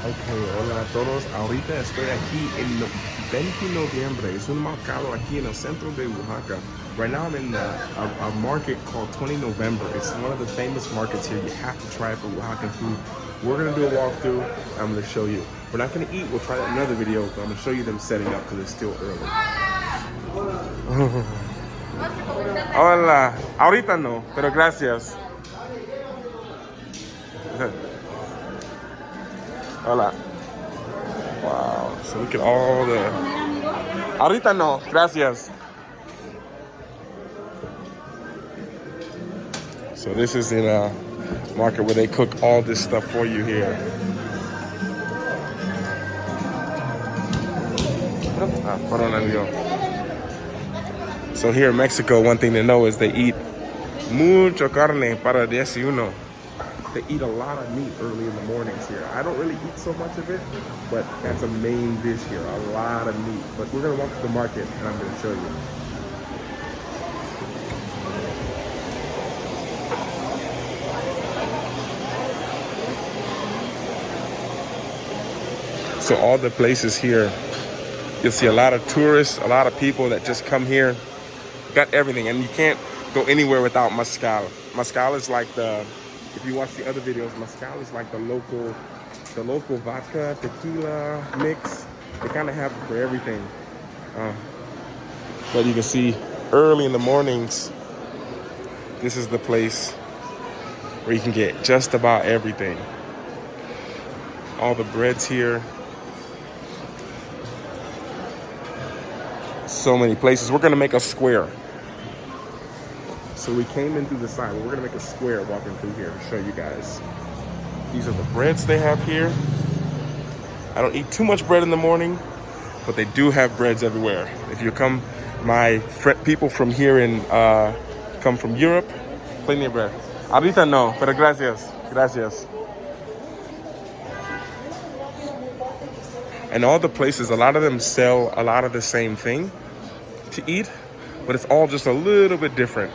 Ok, hola a todos. Ahorita estoy aquí en 20 Noviembre. Es un mercado aquí en el centro de Oaxaca. Right now I'm in a market called 20 November. It's one of the famous markets here. You have to try it for Oaxacan food. We're going to do a walkthrough. I'm going to show you. We're not going to eat. We'll try that in another video, but I'm going to show you them setting up because it's still early. Hola. Ahorita no, pero gracias. Hola. Wow. So look at all the... Ahorita no, gracias. So this is in a market where they cook all this stuff for you here. So here in Mexico, one thing to know is they eat mucho carne para desayuno. They eat a lot of meat early in the mornings here. I don't really eat so much of it, but that's a main dish here, a lot of meat. But we're gonna walk to the market and I'm gonna show you. So all the places here, you'll see a lot of tourists, a lot of people that just come here, got everything. And you can't go anywhere without mezcal. Mezcal is like if you watch the other videos, mezcal is like the local vodka, tequila mix. They kind of have it for everything. But you can see early in the mornings, this is the place where you can get just about everything. All the breads here. So many places. We're gonna make a square. So we came in through the side, but we're gonna make a square walking through here to show you guys. These are the breads they have here. I don't eat too much bread in the morning, but they do have breads everywhere. If you come, people from here come from Europe, plenty of bread. Ahorita no, pero gracias, gracias. And all the places, a lot of them sell a lot of the same thing to eat, but it's all just a little bit different.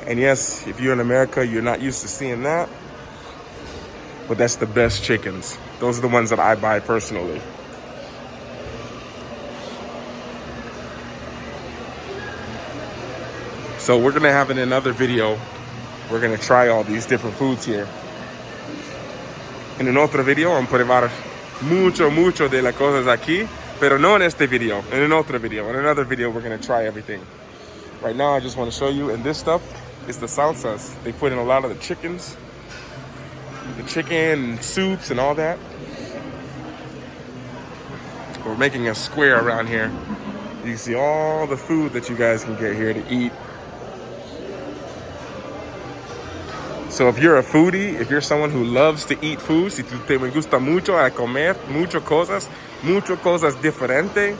And yes, if you're in America, you're not used to seeing that, but that's the best chickens. Those are the ones that I buy personally. So we're gonna have in another video, we're gonna try all these different foods here. In an otro video, I'm putting out mucho de las cosas aquí, pero no en este video, in an otro video. In another video, we're gonna try everything. Right now, I just wanna show you, and this stuff is the salsas. They put in a lot of the chickens, the chicken soups and all that. We're making a square around here. You can see all the food that you guys can get here to eat. So if you're a foodie, if you're someone who loves to eat food, si te gusta mucho a comer, mucho cosas diferentes,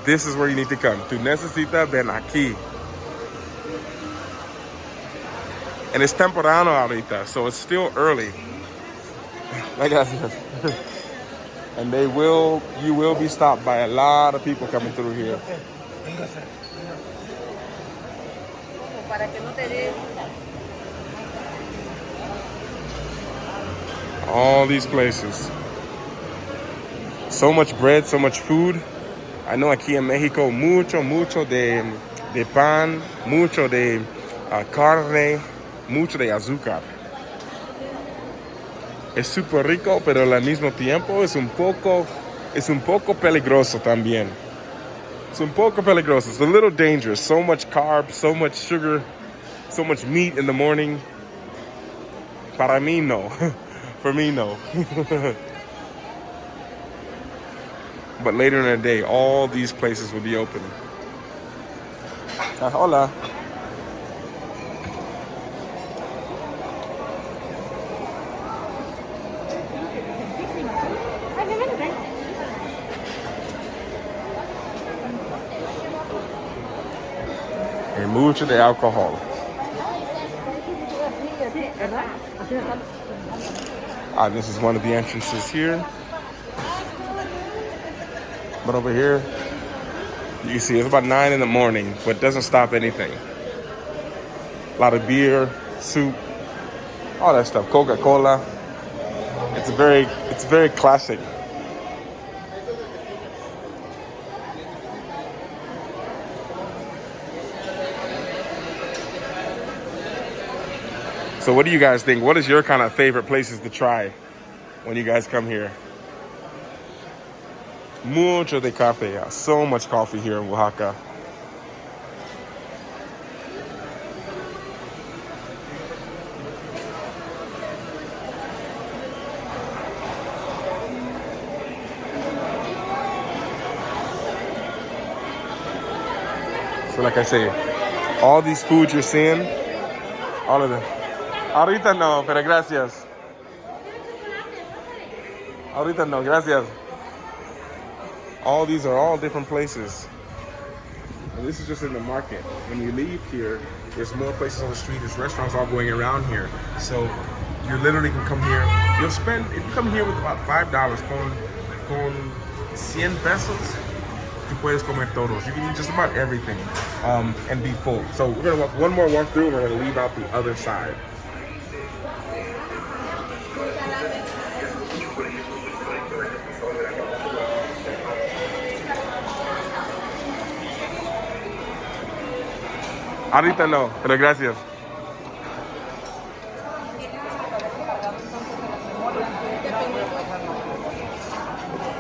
this is where you need to come. Tu necesitas ven aquí. And it's temprano ahorita, so it's still early. And you will be stopped by a lot of people coming through here. All these places. So much bread, so much food. I know aquí en Mexico, mucho de pan, mucho de carne, mucho de azúcar. Es súper rico, pero al mismo tiempo es un poco peligroso también. It's un poco peligroso. It's a little dangerous. So much carbs, so much sugar, so much meat in the morning. Para mí no. For me, no. But later in the day, all these places will be open. Hola. Y mucho de alcohol. This is one of the entrances here. But over here, you can see it's about 9 in the morning, but it doesn't stop anything. A lot of beer, soup, all that stuff, Coca-Cola. It's very classic. So what do you guys think? What is your kind of favorite places to try when you guys come here? Mucho de café. So much coffee here in Oaxaca. So like I say, all these foods you're seeing, all of them. Ahorita no, pero gracias. Ahorita no, gracias. All these are all different places. And this is just in the market. When you leave here, there's more places on the street. There's restaurants all going around here. So you literally can come here. You'll spend, if you come here with about $5, con 100 pesos, tú puedes comer todos. You can eat just about everything and be full. So we're gonna walk one more walk through and we're gonna leave out the other side. Ahorita no, pero gracias.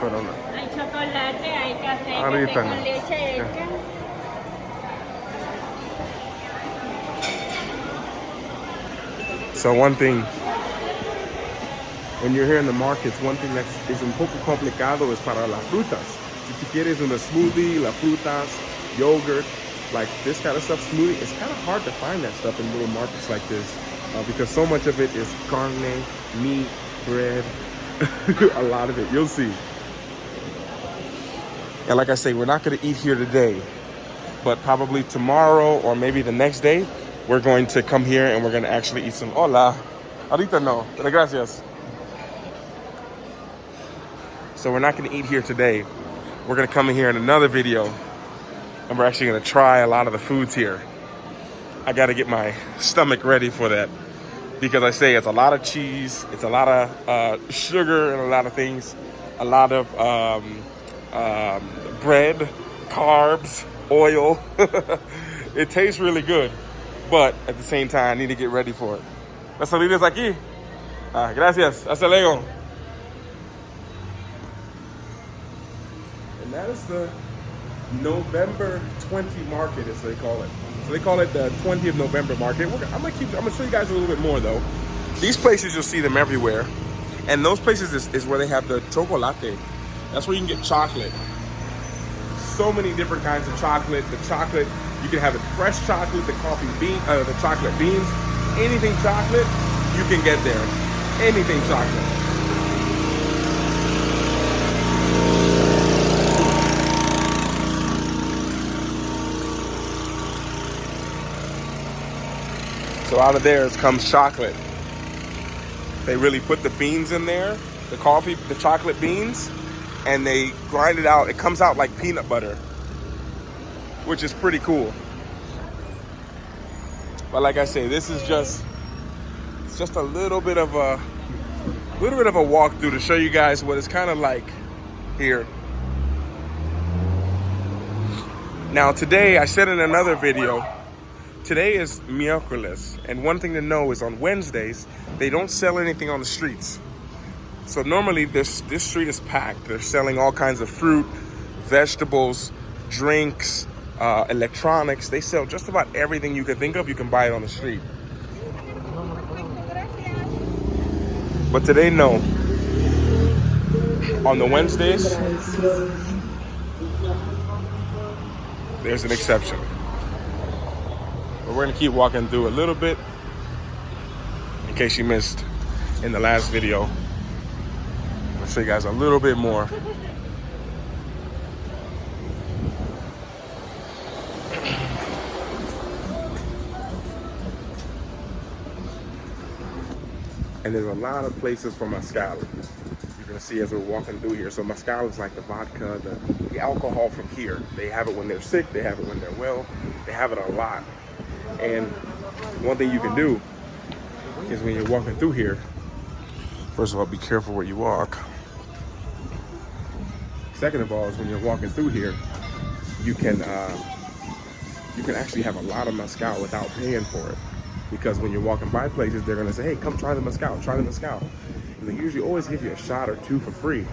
Pero no. Hay chocolate, hay café, Ahorita café no. con leche hecha. So one thing, when you're here in the markets, one thing that is un poco complicado es para las frutas. Si tú quieres una smoothie, las frutas, yogurt, like this kind of stuff, smoothie, it's kind of hard to find that stuff in little markets like this because so much of it is carne, meat, bread, a lot of it, you'll see. And like I say, we're not going to eat here today, but probably tomorrow or maybe the next day, we're going to come here and we're going to actually eat some. Hola. Ahorita no, pero gracias. So we're not going to eat here today. We're going to come in here in another video and we're actually going to try a lot of the foods here. I got to get my stomach ready for that because I say it's a lot of cheese, it's a lot of sugar and a lot of things, a lot of bread, carbs, oil. It tastes really good, but at the same time, I need to get ready for it. Las salidas aquí. Gracias. Hasta luego. And that is the November 20 market, as they call it. So they call it the 20th November market. I'm gonna show you guys a little bit more though. These places, you'll see them everywhere. And those places is where they have the chocolate. That's where you can get chocolate. So many different kinds of chocolate. The chocolate, you can have it fresh chocolate, the coffee bean, the chocolate beans, anything chocolate, you can get there. Anything chocolate. So out of there comes chocolate. They really put the beans in there, the coffee, the chocolate beans, and they grind it out. It comes out like peanut butter, which is pretty cool. But like I say, this is just a little bit of a walkthrough to show you guys what it's kind of like here. Now today, I said in another video, today is miércoles, and one thing to know is on Wednesdays, they don't sell anything on the streets. So normally this street is packed. They're selling all kinds of fruit, vegetables, drinks, electronics. They sell just about everything you can think of, you can buy it on the street. But today, no. On the Wednesdays, there's an exception. But we're gonna keep walking through a little bit in case you missed in the last video. I'll show you guys a little bit more. And there's a lot of places for Marcado. You're gonna see as we're walking through here. So Marcado is like the vodka, the alcohol from here. They have it when they're sick, they have it when they're well, they have it a lot. And one thing you can do is when you're walking through here, First of all, be careful where you walk. Second of all, is when you're walking through here, you can actually have a lot of mezcal without paying for it. Because when you're walking by places, they're gonna say, hey, come try the mezcal, try the mezcal. And they usually always give you a shot or two for free.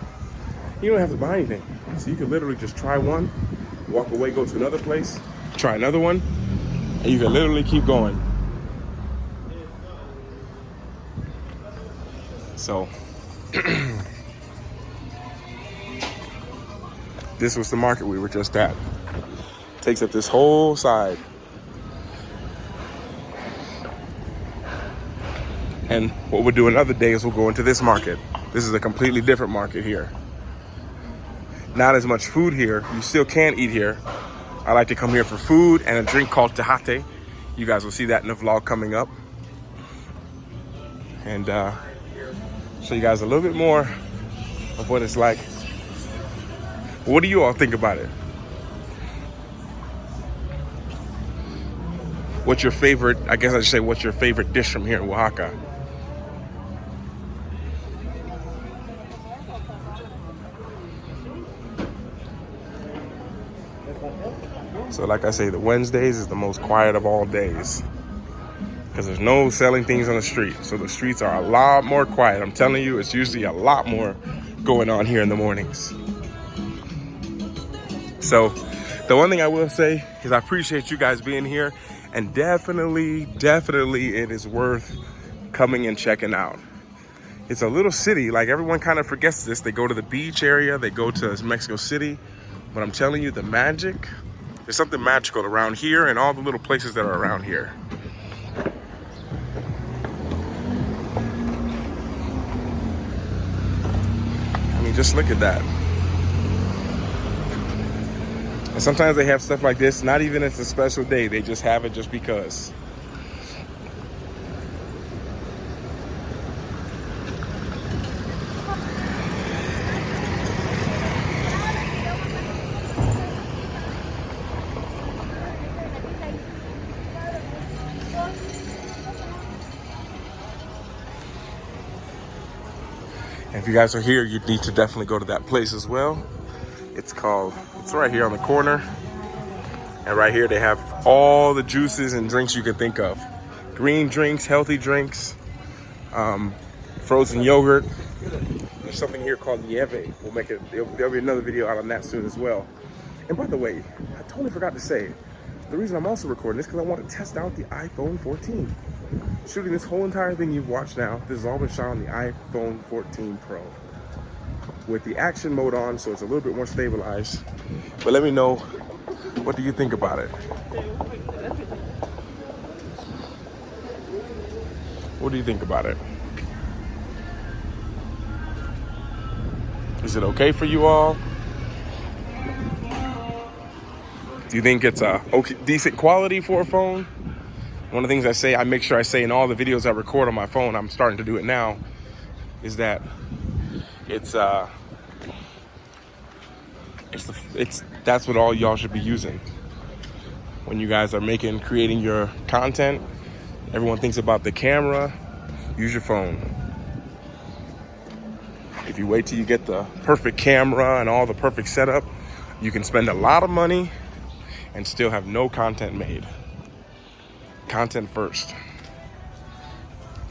You don't have to buy anything. So you can literally just try one, walk away, go to another place, try another one, and you can literally keep going. So, this was the market we were just at. Takes up this whole side. And what we'll do another day is we'll go into this market. This is a completely different market here. Not as much food here. You still can eat here. I like to come here for food and a drink called Tejate. You guys will see that in the vlog coming up. And show you guys a little bit more of what it's like. What do you all think about it? What's your favorite, I guess I should say, what's your favorite dish from here in Oaxaca? So like I say, the Wednesdays is the most quiet of all days because there's no selling things on the street. So the streets are a lot more quiet. I'm telling you, it's usually a lot more going on here in the mornings. So the one thing I will say is I appreciate you guys being here, and definitely it is worth coming and checking out. It's a little city, like everyone kind of forgets this. They go to the beach area, they go to Mexico City, but I'm telling you, the magic, there's something magical around here and all the little places that are around here. I mean, just look at that. And sometimes they have stuff like this, not even it's a special day, they just have it just because. And if you guys are here, you need to definitely go to that place as well. It's right here on the corner. And right here they have all the juices and drinks you can think of. Green drinks, healthy drinks, frozen yogurt. There's something here called Nieve. There'll be another video out on that soon as well. And by the way, I totally forgot to say, the reason I'm also recording this is because I want to test out the iPhone 14. Shooting this whole entire thing you've watched now, this has all been shot on the iPhone 14 Pro. With the action mode on, so it's a little bit more stabilized. But let me know, what do you think about it? What do you think about it? Is it okay for you all? Do you think it's a decent quality for a phone? One of the things I make sure I say in all the videos I record on my phone, I'm starting to do it now, is that that's what all y'all should be using. When you guys are creating your content, everyone thinks about the camera, use your phone. If you wait till you get the perfect camera and all the perfect setup, you can spend a lot of money and still have no content made. Content first.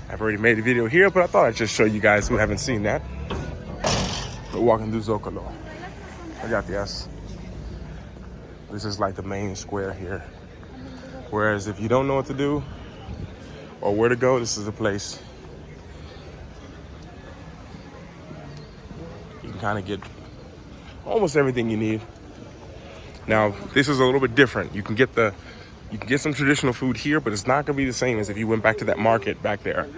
I've already made a video here, but I thought I'd just show you guys who haven't seen that. We're walking through Zocalo. Gracias. This is like the main square here. Whereas if you don't know what to do or where to go, this is the place. You can kind of get almost everything you need. Now, this is a little bit different. You can get some traditional food here, but it's not gonna be the same as if you went back to that market back there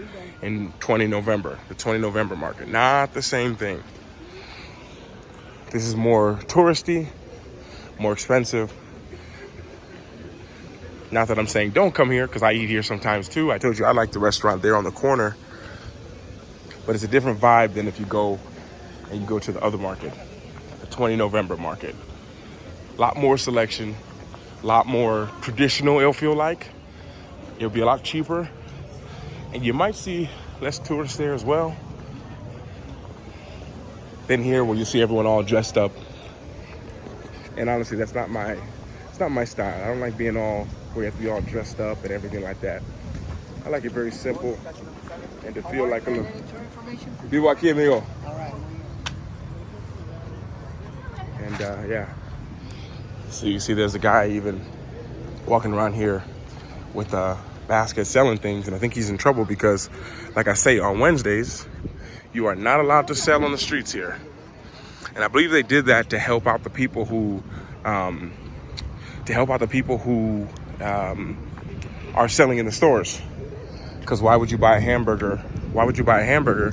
in November, the 20 November market. Not the same thing. This is more touristy, more expensive. Not that I'm saying don't come here, because I eat here sometimes too. I told you I like the restaurant there on the corner, but it's a different vibe than if you go to the other market, the 20 November market. A lot more selection, a lot more traditional, it'll feel like. It'll be a lot cheaper, and you might see less tourists there as well. than here, where you see everyone all dressed up. And honestly, it's not my style. I don't like being all where you have to be all dressed up and everything like that. I like it very simple and to feel like a little. Vivo aquí, amigo. And yeah. So you see, there's a guy even walking around here with a basket selling things, and I think he's in trouble because, like I say, on Wednesdays, you are not allowed to sell on the streets here. And I believe they did that to help out the people who, are selling in the stores. Because why would you buy a hamburger? Why would you buy a hamburger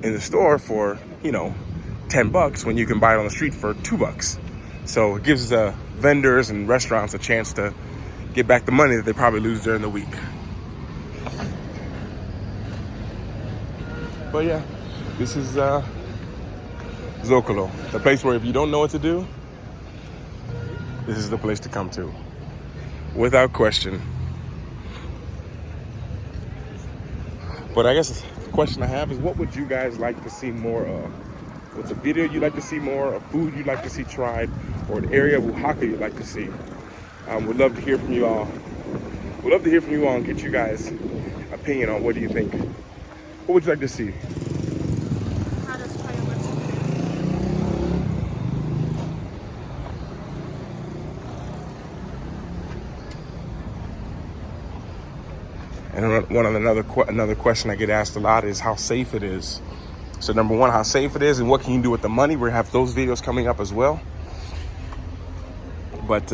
in the store for, $10 when you can buy it on the street for $2? So it gives the vendors and restaurants a chance to get back the money that they probably lose during the week. But yeah, this is Zocalo, the place where if you don't know what to do, this is the place to come to, without question. But I guess the question I have is, what would you guys like to see more of? What's a video you'd like to see more, a food you'd like to see tried, or an area of Oaxaca you'd like to see? We'd love to hear from you all. We'd love to hear from you all and get you guys' opinion on what do you think. What would you like to see? And another question I get asked a lot is how safe it is. So number one, how safe it is and what can you do with the money. We have those videos coming up as well. But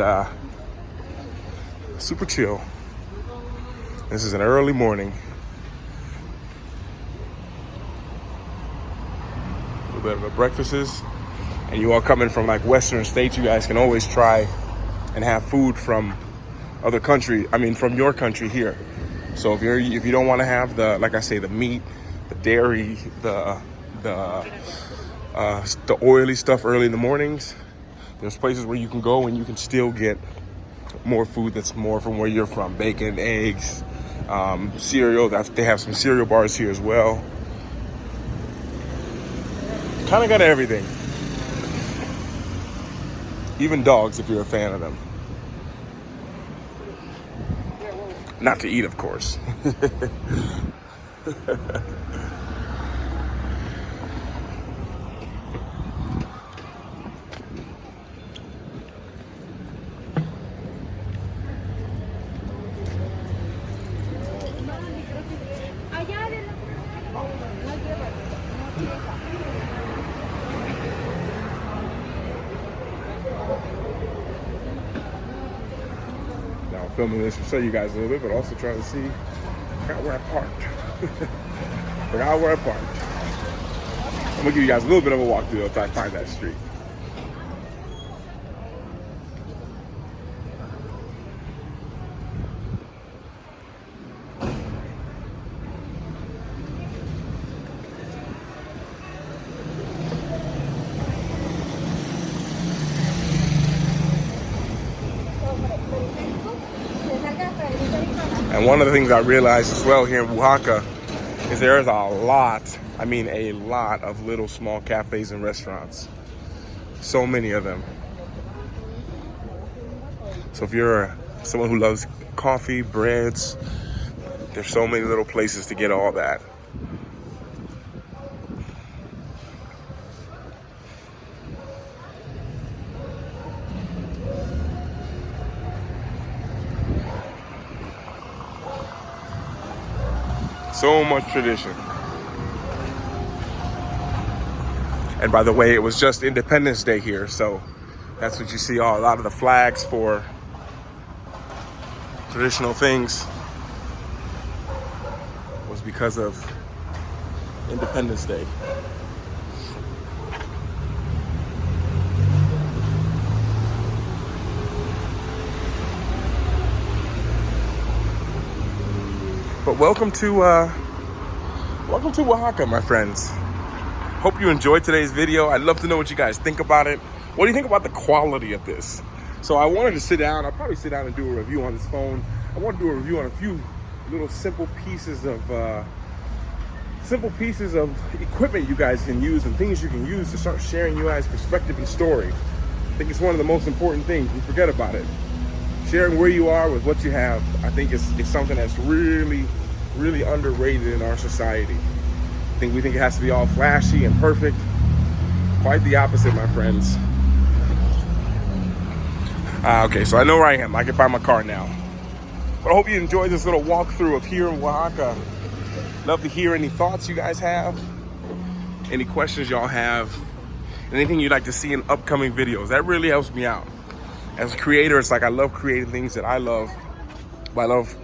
super chill. This is an early morning. A little bit of a breakfast. And you all coming from like Western states, you guys can always try and have food from other country. I mean, from your country here. So if you don't want to have the, like I say, the meat, the dairy, the oily stuff early in the mornings, there's places where you can go and you can still get more food that's more from where you're from. Bacon, eggs, cereal. They have some cereal bars here as well. Kind of got everything. Even dogs, if you're a fan of them. Not to eat, of course. Now I'm filming this to show you guys a little bit, but also trying to see. Forgot where I parked. Forgot where I parked. I'm gonna give you guys a little bit of a walkthrough until I find that street. And one of the things I realized as well here in Oaxaca is there's a lot of little small cafes and restaurants. So many of them. So if you're someone who loves coffee, breads, there's so many little places to get all that. So much tradition. And by the way, it was just Independence Day here, so that's what you see. A lot of the flags for traditional things was because of Independence Day. But welcome to Oaxaca, my friends. Hope you enjoyed today's video. I'd love to know what you guys think about it. What do you think about the quality of this? So I wanted to sit down. I'll probably sit down and do a review on this phone. I want to do a review on a few little simple pieces of simple pieces of equipment you guys can use and things you can use to start sharing you guys' perspective and story. I think it's one of the most important things. We forget about it. Sharing where you are with what you have, I think it's something that's really, really underrated in our society. We think it has to be all flashy and perfect. Quite the opposite, my friends. Okay, so I know where I am. I can find my car now. But I hope you enjoyed this little walkthrough of here in Oaxaca. Love to hear any thoughts you guys have, any questions y'all have, anything you'd like to see in upcoming videos. That really helps me out. As a creator, it's like I love creating things that I love, but I love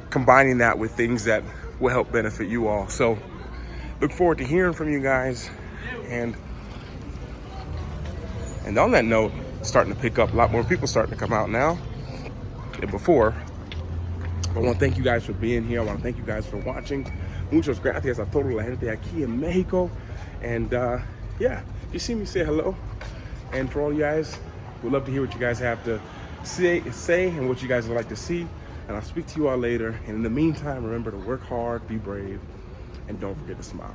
combining that with things that will help benefit you all. So look forward to hearing from you guys. And on that note, starting to pick up, a lot more people starting to come out now than before. I want to thank you guys for being here. I want to thank you guys for watching. Muchas gracias a toda la gente aquí en Mexico. And yeah, if you see me, say hello. And for all you guys, we'd love to hear what you guys have to say and what you guys would like to see. And I'll speak to you all later. And in the meantime, remember to work hard, be brave, and don't forget to smile.